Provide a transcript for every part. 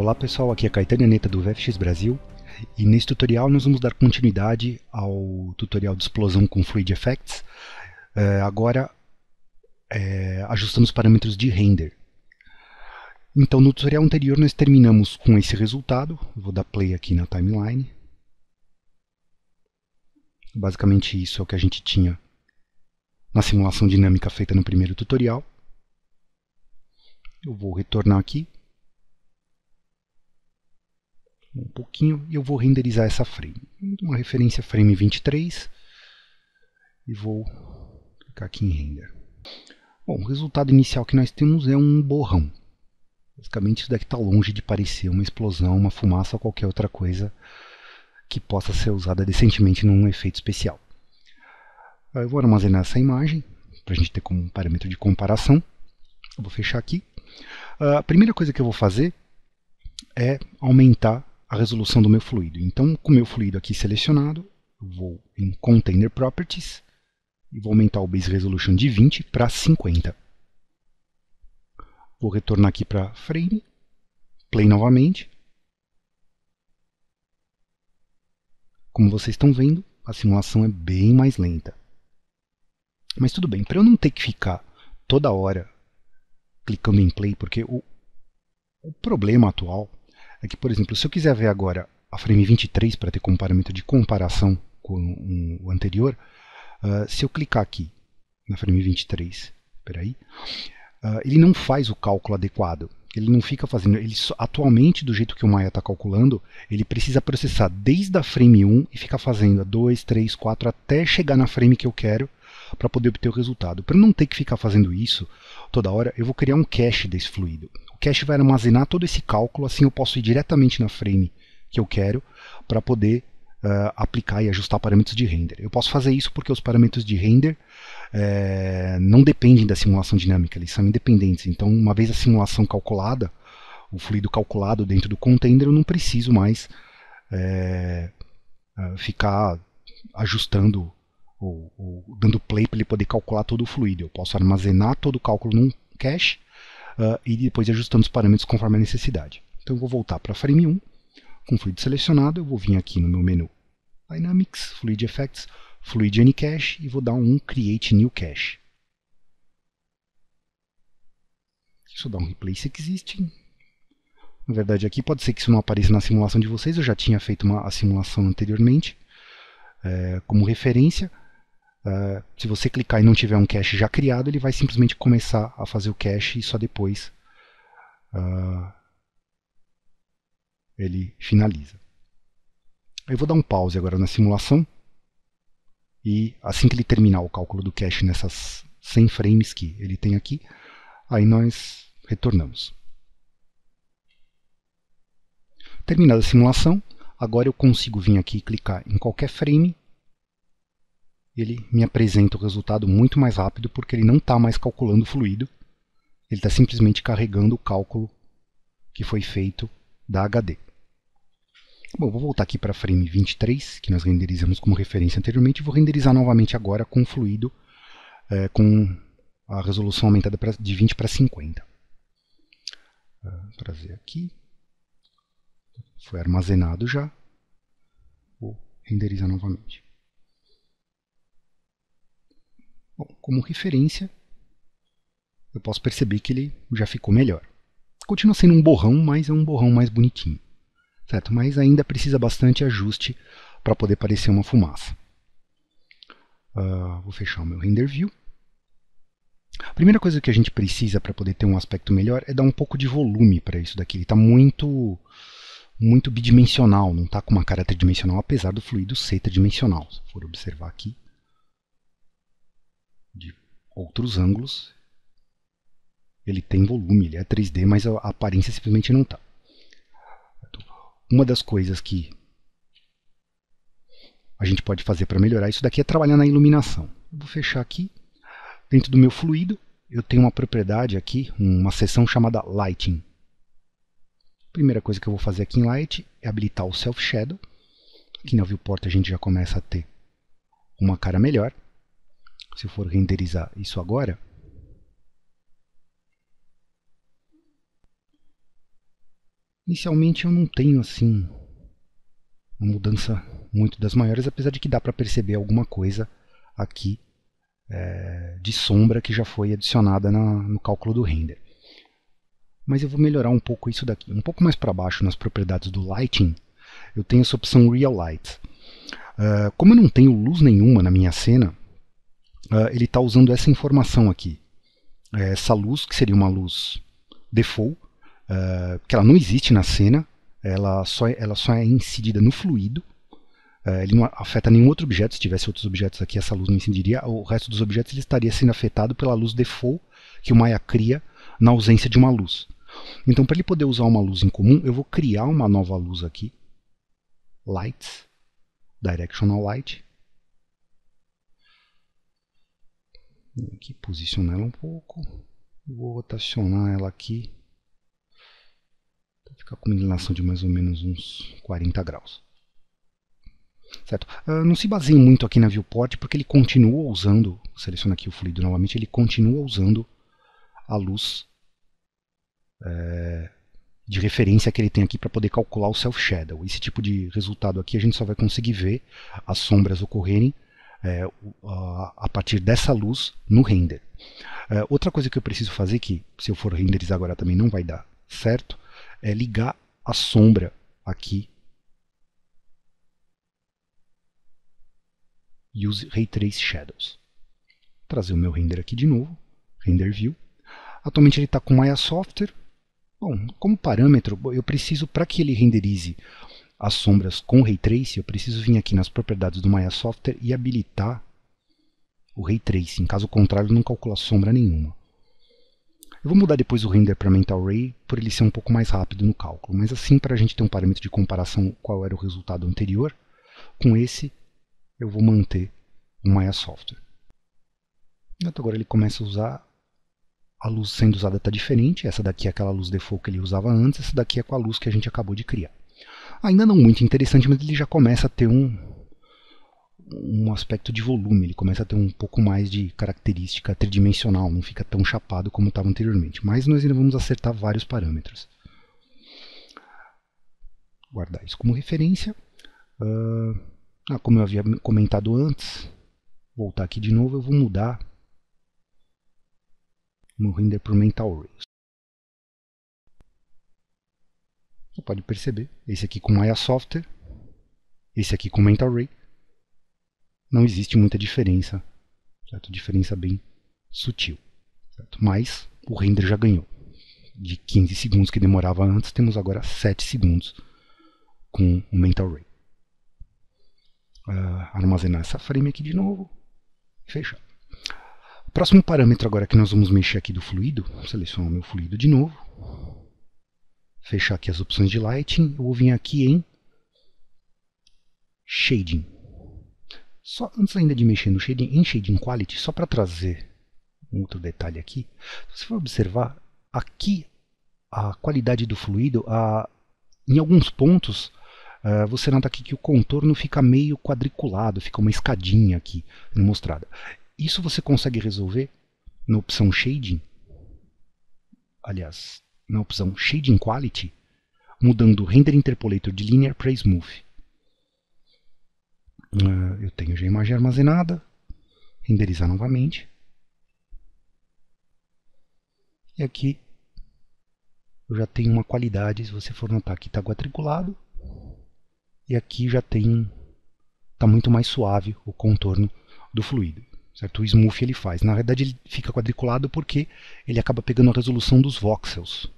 Olá pessoal, aqui é Caetano Aneta do VFX Brasil e nesse tutorial nós vamos dar continuidade ao tutorial de explosão com Fluid Effects. Agora ajustando os parâmetros de render. Então no tutorial anterior nós terminamos com esse resultado. Eu vou dar play aqui na timeline. Basicamente isso é o que a gente tinha na simulação dinâmica feita no primeiro tutorial. Eu vou retornar aqui um pouquinho e eu vou renderizar essa frame. Uma referência frame 23 e vou clicar aqui em render. Bom, o resultado inicial que nós temos é um borrão. Basicamente isso daqui está longe de parecer uma explosão, uma fumaça ou qualquer outra coisa que possa ser usada decentemente num efeito especial. Eu vou armazenar essa imagem para a gente ter como parâmetro de comparação. Eu vou fechar aqui. A primeira coisa que eu vou fazer é aumentar a resolução do meu fluido. Então, com o meu fluido aqui selecionado, eu vou em Container Properties e vou aumentar o Base Resolution de 20 para 50. Vou retornar aqui para Frame, Play novamente. Como vocês estão vendo, a simulação é bem mais lenta. Mas tudo bem, para eu não ter que ficar toda hora clicando em Play, porque o problema atual é que, por exemplo, se eu quiser ver agora a frame 23 para ter como parâmetro de comparação com o anterior, se eu clicar aqui na frame 23, ele não faz o cálculo adequado. Ele não fica fazendo. Atualmente, do jeito que o Maya está calculando, ele precisa processar desde a frame 1 e ficar fazendo a 2, 3, 4 até chegar na frame que eu quero para poder obter o resultado. Para não ter que ficar fazendo isso toda hora, eu vou criar um cache desse fluido. O cache vai armazenar todo esse cálculo, assim eu posso ir diretamente na frame que eu quero para poder aplicar e ajustar parâmetros de render. Eu posso fazer isso porque os parâmetros de render não dependem da simulação dinâmica, eles são independentes. Então, uma vez a simulação calculada, o fluido calculado dentro do container, eu não preciso mais ficar ajustando ou dando play para ele poder calcular todo o fluido. Eu posso armazenar todo o cálculo num cache e depois ir ajustando os parâmetros conforme a necessidade. Então eu vou voltar para a frame 1, com o fluido selecionado, eu vou vir aqui no meu menu Dynamics, Fluid Effects, Fluid Anycache e vou dar um Create New Cache. Deixa eu dar um Replace Existing. Na verdade aqui pode ser que isso não apareça na simulação de vocês, eu já tinha feito a simulação anteriormente como referência. Se você clicar e não tiver um cache já criado, ele vai simplesmente começar a fazer o cache e só depois ele finaliza. Eu vou dar um pause agora na simulação e assim que ele terminar o cálculo do cache nessas 100 frames que ele tem aqui, aí nós retornamos. Terminada a simulação, agora eu consigo vir aqui e clicar em qualquer frame. Ele me apresenta o resultado muito mais rápido porque ele não está mais calculando o fluido, ele está simplesmente carregando o cálculo que foi feito da HD. Bom, vou voltar aqui para a frame 23, que nós renderizamos como referência anteriormente, e vou renderizar novamente agora com o fluido, com a resolução aumentada de 20 para 50. Trazer aqui, foi armazenado já, vou renderizar novamente. Bom, como referência, eu posso perceber que ele já ficou melhor. Continua sendo um borrão, mas é um borrão mais bonitinho. Certo? Mas ainda precisa bastante ajuste para poder parecer uma fumaça. Vou fechar o meu Render View. A primeira coisa que a gente precisa para poder ter um aspecto melhor é dar um pouco de volume para isso daqui. Ele está muito bidimensional, não está com uma cara tridimensional, apesar do fluido ser tridimensional. Se for observar aqui, de outros ângulos, ele tem volume, ele é 3D, mas a aparência simplesmente não está. Uma das coisas que a gente pode fazer para melhorar isso daqui é trabalhar na iluminação. Eu vou fechar aqui. Dentro do meu fluido, eu tenho uma propriedade aqui, uma seção chamada Lighting. A primeira coisa que eu vou fazer aqui em Light é habilitar o Self Shadow. Aqui na Viewport a gente já começa a ter uma cara melhor. Se eu for renderizar isso agora, Inicialmente eu não tenho assim uma mudança muito das maiores, apesar de que dá para perceber alguma coisa aqui de sombra que já foi adicionada no cálculo do render. Mas eu vou melhorar um pouco isso daqui. Um pouco mais para baixo, nas propriedades do Lighting, eu tenho essa opção Real Light. Como eu não tenho luz nenhuma na minha cena, ele está usando essa informação aqui. Essa luz, que seria uma luz default, que ela não existe na cena, ela só é incidida no fluido. Ele não afeta nenhum outro objeto. Se tivesse outros objetos aqui, essa luz não incidiria. O resto dos objetos ele estaria sendo afetado pela luz default que o Maya cria na ausência de uma luz. Então, para ele poder usar uma luz em comum, eu vou criar uma nova luz aqui. Lights, Directional Light. Vou aqui posicionar ela um pouco. Vou rotacionar ela aqui. Vai ficar com uma inclinação de mais ou menos uns 40 graus. Certo? Não se baseie muito aqui na viewport, porque ele continua usando, seleciona aqui o fluido novamente, ele continua usando a luz de referência que ele tem aqui para poder calcular o self-shadow. Esse tipo de resultado aqui a gente só vai conseguir ver as sombras ocorrerem a partir dessa luz no render. Outra coisa que eu preciso fazer, que se eu for renderizar agora também não vai dar certo, é ligar a sombra aqui. Use Ray Trace Shadows. Vou trazer o meu render aqui de novo, Render View. Atualmente ele está com Maya Software. Bom, como parâmetro, eu preciso, para que ele renderize as sombras com Ray Trace, eu preciso vir aqui nas propriedades do Maya Software e habilitar o Ray Tracing. Caso contrário, não calcula sombra nenhuma. Eu vou mudar depois o render para Mental Ray, por ele ser um pouco mais rápido no cálculo. Mas assim, para a gente ter um parâmetro de comparação qual era o resultado anterior, com esse eu vou manter o Maya Software. Então agora ele começa a usar, a luz sendo usada está diferente, essa daqui é aquela luz default que ele usava antes, essa daqui é com a luz que a gente acabou de criar. Ainda não muito interessante, mas ele já começa a ter um aspecto de volume, ele começa a ter um pouco mais de característica tridimensional, não fica tão chapado como estava anteriormente. Mas nós ainda vamos acertar vários parâmetros. Guardar isso como referência. Como eu havia comentado antes, voltar aqui de novo, eu vou mudar no render para o Mental Ray. Você pode perceber, esse aqui com Maya Software, esse aqui com Mental Ray, não existe muita diferença, certo? Diferença bem sutil, certo? Mas o render já ganhou. De 15 segundos que demorava antes, temos agora 7 segundos com o Mental Ray. Armazenar essa frame aqui de novo e fechar. O próximo parâmetro agora que nós vamos mexer aqui do fluido, selecionar o meu fluido de novo, fechar aqui as opções de Lighting, eu vou vir aqui em Shading. Só antes ainda de mexer no Shading, em Shading Quality, só para trazer um outro detalhe aqui, se você for observar, aqui a qualidade do fluido, em alguns pontos, você nota aqui que o contorno fica meio quadriculado, fica uma escadinha aqui mostrada. Isso você consegue resolver na opção Shading, aliás, na opção Shading Quality, mudando o Render Interpolator de Linear para Smooth. Eu tenho já a imagem armazenada, renderizar novamente. E aqui eu já tenho uma qualidade, se você for notar aqui está quadriculado. E aqui já está muito mais suave o contorno do fluido. Certo? O Smooth ele faz. Na verdade ele fica quadriculado porque ele acaba pegando a resolução dos voxels.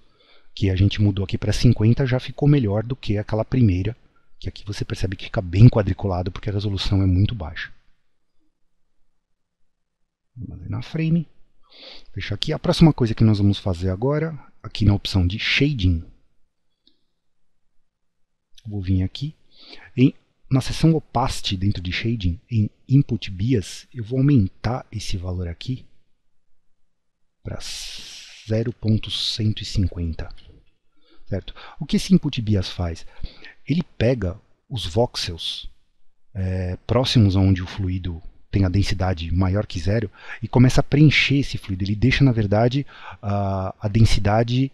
Que a gente mudou aqui para 50, já ficou melhor do que aquela primeira. Que aqui você percebe que fica bem quadriculado porque a resolução é muito baixa. Vamos na frame. Fechar aqui. A próxima coisa que nós vamos fazer agora, aqui na opção de Shading, vou vir aqui. Na seção Opacity dentro de Shading, em Input Bias, eu vou aumentar esse valor aqui para 0.150. Certo? O que esse Input Bias faz? Ele pega os voxels próximos aonde o fluido tem a densidade maior que zero e começa a preencher esse fluido. Ele deixa, na verdade, a densidade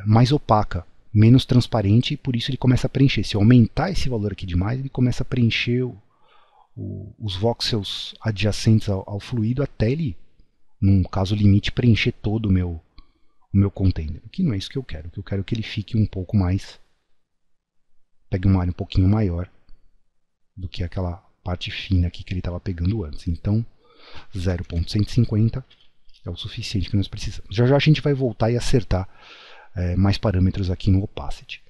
mais opaca. menos transparente e por isso ele começa a preencher. Se eu aumentar esse valor aqui demais, ele começa a preencher os voxels adjacentes ao fluido até ele, num caso limite, preencher todo o meu container. Aqui não é isso que eu quero. O que eu quero é que ele fique um pouco mais, pegue uma área um pouquinho maior do que aquela parte fina aqui que ele estava pegando antes. Então, 0.150 é o suficiente que nós precisamos. Já já a gente vai voltar e acertar mais parâmetros aqui no opacity.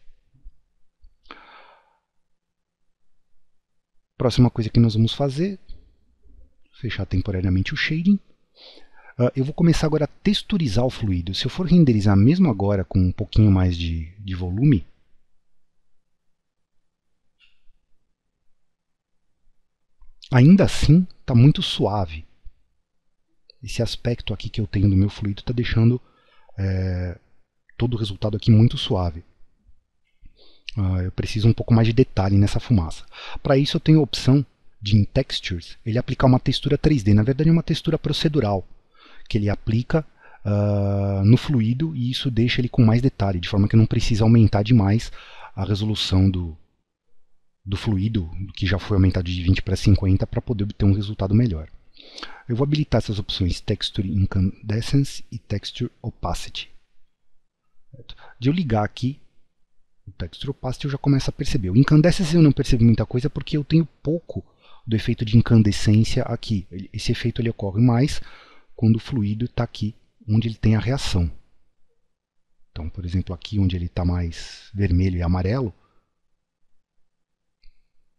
Próxima coisa que nós vamos fazer, fechar temporariamente o shading. Eu vou começar agora a texturizar o fluido. Se eu for renderizar mesmo agora com um pouquinho mais de volume, ainda assim está muito suave. Esse aspecto aqui que eu tenho do meu fluido está deixando todo o resultado aqui muito suave. Eu preciso um pouco mais de detalhe nessa fumaça. Para isso eu tenho a opção de, em Textures, ele aplicar uma textura 3D. Na verdade é uma textura procedural, que ele aplica no fluido e isso deixa ele com mais detalhe, de forma que não precisa aumentar demais a resolução do fluido, que já foi aumentado de 20 para 50, para poder obter um resultado melhor. Eu vou habilitar essas opções Texture Incandescence e Texture Opacity. De eu ligar aqui o Texture Opacity, eu já começo a perceber. O Incandescence eu não percebo muita coisa porque eu tenho pouco do efeito de incandescência aqui. Esse efeito ele ocorre mais quando o fluido está aqui, onde ele tem a reação. Então, por exemplo, aqui onde ele está mais vermelho e amarelo,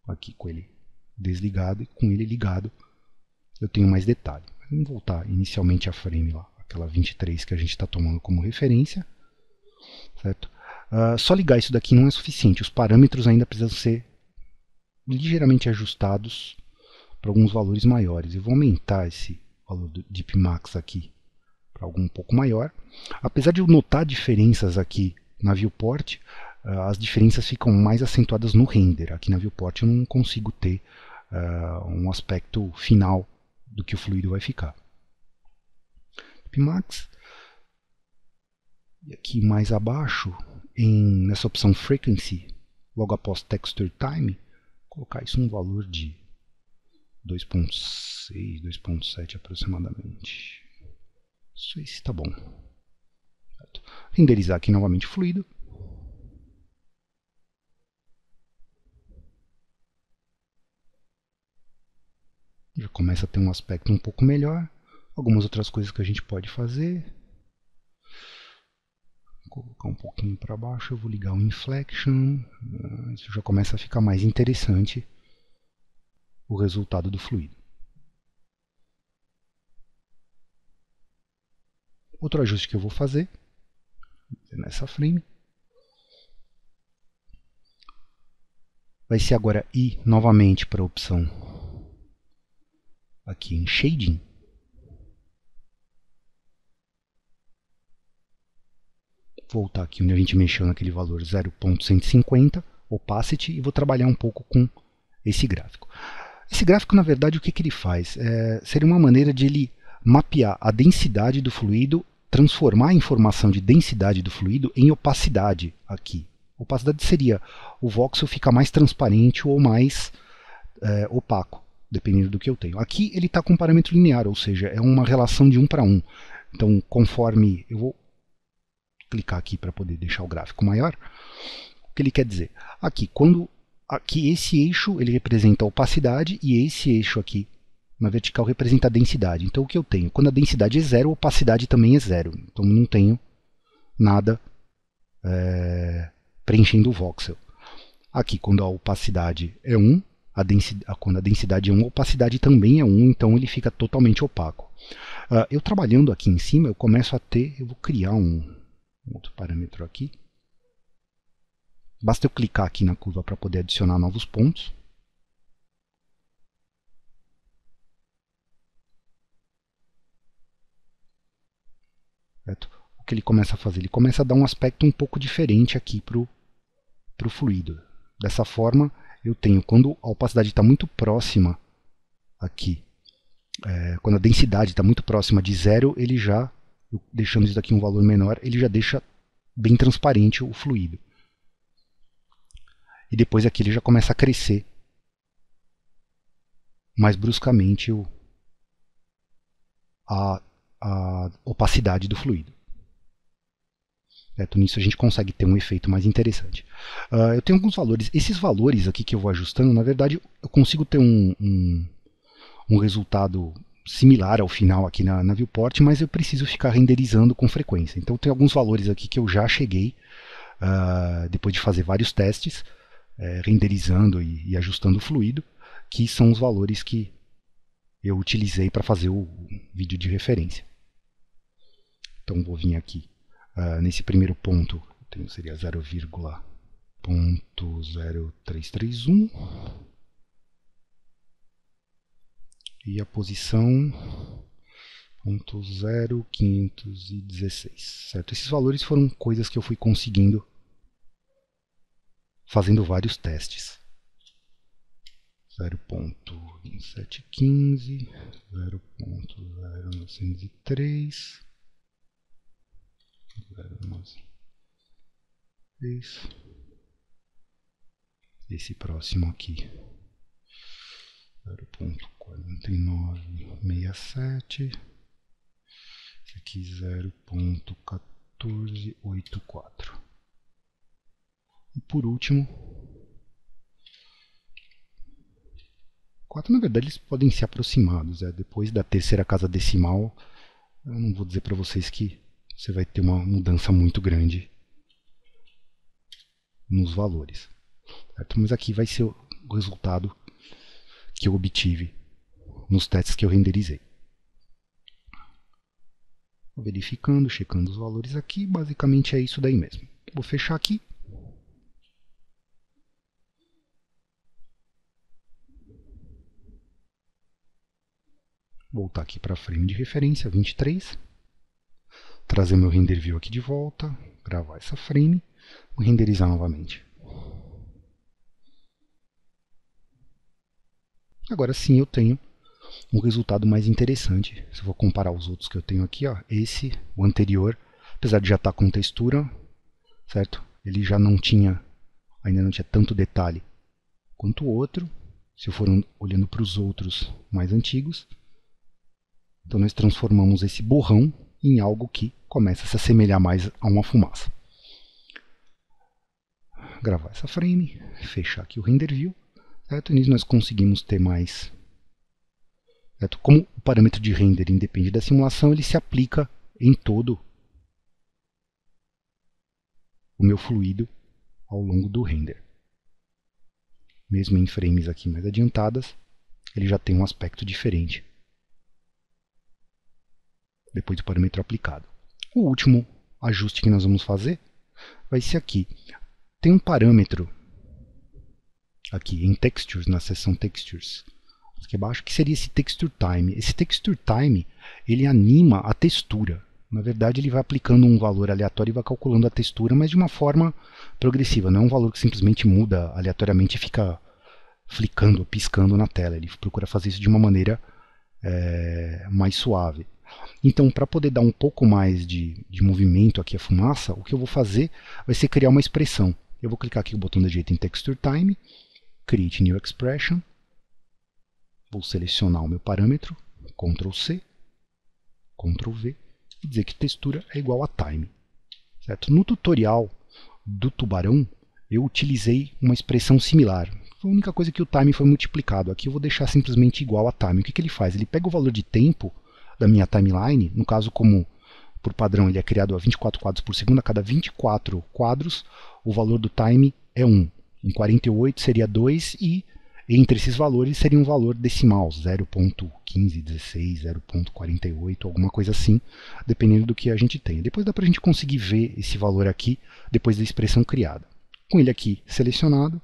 aqui com ele desligado e com ele ligado, eu tenho mais detalhe. Vamos voltar inicialmente a frame lá, aquela 23 que a gente está tomando como referência. Certo? Só ligar isso daqui não é suficiente, os parâmetros ainda precisam ser ligeiramente ajustados para alguns valores maiores. Eu vou aumentar esse valor do Deep Max aqui para algo um pouco maior. Apesar de eu notar diferenças aqui na viewport, as diferenças ficam mais acentuadas no render. Aqui na viewport eu não consigo ter um aspecto final do que o fluido vai ficar. Deep Max. E aqui mais abaixo, nessa opção Frequency, logo após Texture Time, colocar isso num valor de 2.6, 2.7 aproximadamente. Isso aí está bom. Certo. Renderizar aqui novamente o fluido. Já começa a ter um aspecto um pouco melhor. Algumas outras coisas que a gente pode fazer. Vou colocar um pouquinho para baixo, eu vou ligar o Inflection. Isso já começa a ficar mais interessante o resultado do fluido. Outro ajuste que eu vou fazer nessa frame vai ser agora ir novamente para a opção aqui em Shading. Voltar aqui onde a gente mexeu naquele valor 0.150, Opacity, e vou trabalhar um pouco com esse gráfico. Esse gráfico, na verdade, o que ele faz? Seria uma maneira de ele mapear a densidade do fluido, transformar a informação de densidade do fluido em opacidade aqui. Opacidade seria o voxel ficar mais transparente ou mais opaco, dependendo do que eu tenho. Aqui ele está com um parâmetro linear, ou seja, é uma relação de 1 para 1. Então, conforme eu vou clicar aqui para poder deixar o gráfico maior, o que ele quer dizer? Aqui esse eixo ele representa a opacidade e esse eixo aqui na vertical representa a densidade. Então o que eu tenho? Quando a densidade é zero, a opacidade também é zero. Então não tenho nada preenchendo o voxel. Aqui quando a opacidade é 1, quando a densidade é 1, a opacidade também é 1, então ele fica totalmente opaco. Eu trabalhando aqui em cima, eu começo a ter, eu vou criar um outro parâmetro aqui. Basta eu clicar aqui na curva para poder adicionar novos pontos. Certo? O que ele começa a fazer? Ele começa a dar um aspecto um pouco diferente aqui para o fluido. Dessa forma, eu tenho, quando a opacidade está muito próxima aqui, quando a densidade está muito próxima de zero, ele já, deixando isso daqui um valor menor, ele já deixa bem transparente o fluido. e depois aqui ele já começa a crescer mais bruscamente a opacidade do fluido. Certo? Nisso a gente consegue ter um efeito mais interessante. Eu tenho alguns valores. Esses valores aqui que eu vou ajustando, na verdade, eu consigo ter um resultado similar ao final aqui na viewport, mas eu preciso ficar renderizando com frequência. Então tem alguns valores aqui que eu já cheguei, depois de fazer vários testes, renderizando e ajustando o fluido, que são os valores que eu utilizei para fazer o vídeo de referência. Então vou vir aqui nesse primeiro ponto, seria 0,0331 e a posição 0,516, certo? Esses valores foram coisas que eu fui conseguindo fazendo vários testes. 0,2715, 0,0903, 0,903, esse próximo aqui, 0,4967, esse aqui 0,1484. E por último, 4, na verdade, eles podem ser aproximados. Depois da terceira casa decimal, eu não vou dizer para vocês que você vai ter uma mudança muito grande nos valores. Certo? Mas aqui vai ser o resultado que eu obtive nos testes que eu renderizei. Verificando, checando os valores aqui, basicamente é isso daí mesmo. Vou fechar aqui. Voltar aqui para a frame de referência 23, trazer meu render view aqui de volta, gravar essa frame e renderizar novamente. Agora sim eu tenho um resultado mais interessante. Se eu vou comparar os outros que eu tenho aqui, esse, o anterior, apesar de já estar com textura, certo? Ele já não tinha, ainda não tinha tanto detalhe quanto o outro. Se eu for olhando para os outros mais antigos, então nós transformamos esse borrão em algo que começa a se assemelhar mais a uma fumaça. Gravar essa frame, fechar aqui o render view, certo? E nisso nós conseguimos ter mais. Certo? Como o parâmetro de render independe da simulação, ele se aplica em todo o meu fluido ao longo do render. Mesmo em frames aqui mais adiantadas, ele já tem um aspecto diferente depois do parâmetro aplicado. O último ajuste que nós vamos fazer vai ser aqui. Tem um parâmetro aqui em Textures, na seção Textures, aqui abaixo, que seria esse Texture Time. Esse Texture Time, ele anima a textura. Na verdade, ele vai aplicando um valor aleatório e vai calculando a textura, mas de uma forma progressiva. Não é um valor que simplesmente muda aleatoriamente e fica flicando, piscando na tela. Ele procura fazer isso de uma maneira mais suave. Então, para poder dar um pouco mais de movimento aqui à fumaça, o que eu vou fazer vai ser criar uma expressão. Eu vou clicar aqui com o botão da direita em Texture Time, Create New Expression, vou selecionar o meu parâmetro, Ctrl C, Ctrl V, e dizer que textura é igual a time. Certo? No tutorial do tubarão, eu utilizei uma expressão similar. Foi a única coisa que o time foi multiplicado. Aqui eu vou deixar simplesmente igual a time. O que ele faz? Ele pega o valor de tempo da minha timeline, no caso, como por padrão ele é criado a 24 quadros por segundo, a cada 24 quadros o valor do time é 1. Em 48 seria 2 e entre esses valores seria um valor decimal, 0.1516, 0.48, alguma coisa assim, dependendo do que a gente tem. Depois dá para a gente conseguir ver esse valor aqui, depois da expressão criada. Com ele aqui selecionado,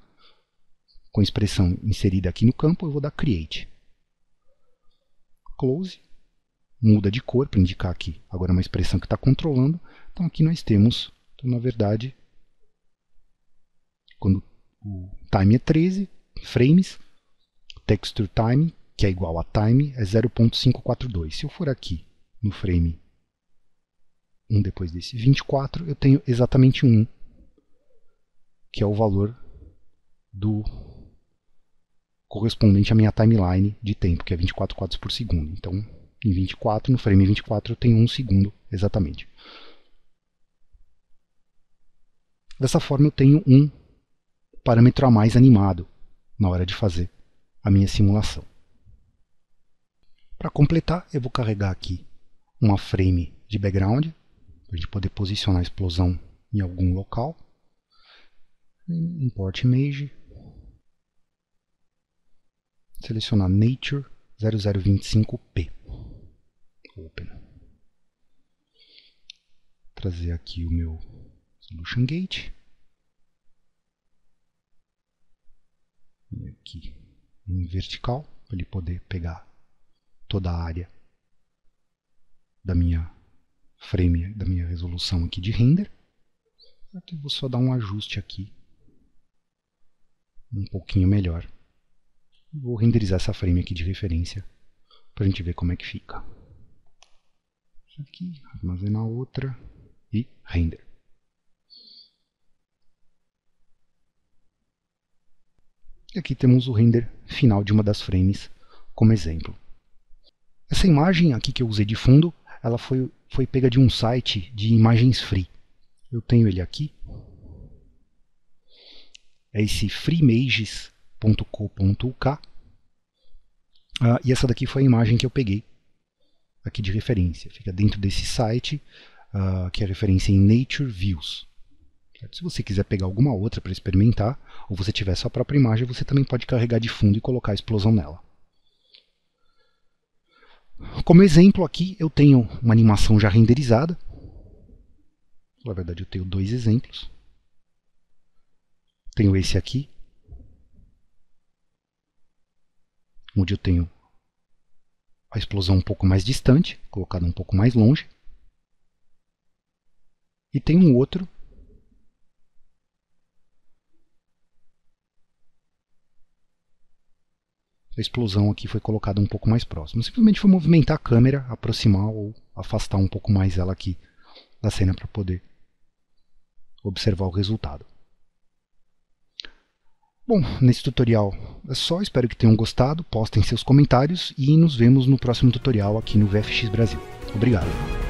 com a expressão inserida aqui no campo, eu vou dar Create. Close. Muda de cor para indicar aqui agora uma expressão que está controlando. Então aqui nós temos, então, na verdade, quando o time é 13 frames, texture time, que é igual a time, é 0.542. Se eu for aqui no frame 1 depois desse 24, eu tenho exatamente 1, que é o valor do correspondente à minha timeline de tempo, que é 24 quadros por segundo. Então, em 24, no frame 24, eu tenho 1 segundo exatamente. Dessa forma, eu tenho um parâmetro a mais animado na hora de fazer a minha simulação. Para completar, eu vou carregar aqui uma frame de background, para a gente poder posicionar a explosão em algum local. Import image. Selecionar Nature 0025P. Open. Trazer aqui o meu Solution Gate. E aqui em vertical, para ele poder pegar toda a área da minha frame, da minha resolução aqui de render. Eu vou só dar um ajuste aqui um pouquinho melhor. Vou renderizar essa frame aqui de referência para a gente ver como é que fica. Aqui, armazenar outra e render. E aqui temos o render final de uma das frames como exemplo. Essa imagem aqui que eu usei de fundo, ela foi pega de um site de imagens free. Eu tenho ele aqui. É esse freeimages.co.uk. E essa daqui foi a imagem que eu peguei aqui de referência. Fica dentro desse site, que é referência em Nature Views. Se você quiser pegar alguma outra para experimentar, ou você tiver sua própria imagem, você também pode carregar de fundo e colocar a explosão nela. Como exemplo aqui, eu tenho uma animação já renderizada. Na verdade, eu tenho dois exemplos. Tenho esse aqui, onde eu tenho a explosão um pouco mais distante, colocada um pouco mais longe. E tem um outro a explosão aqui foi colocada um pouco mais próximo. Simplesmente vou movimentar a câmera, aproximar ou afastar um pouco mais ela aqui da cena para poder observar o resultado. Bom, nesse tutorial é só, espero que tenham gostado, postem seus comentários e nos vemos no próximo tutorial aqui no VFX Brasil. Obrigado!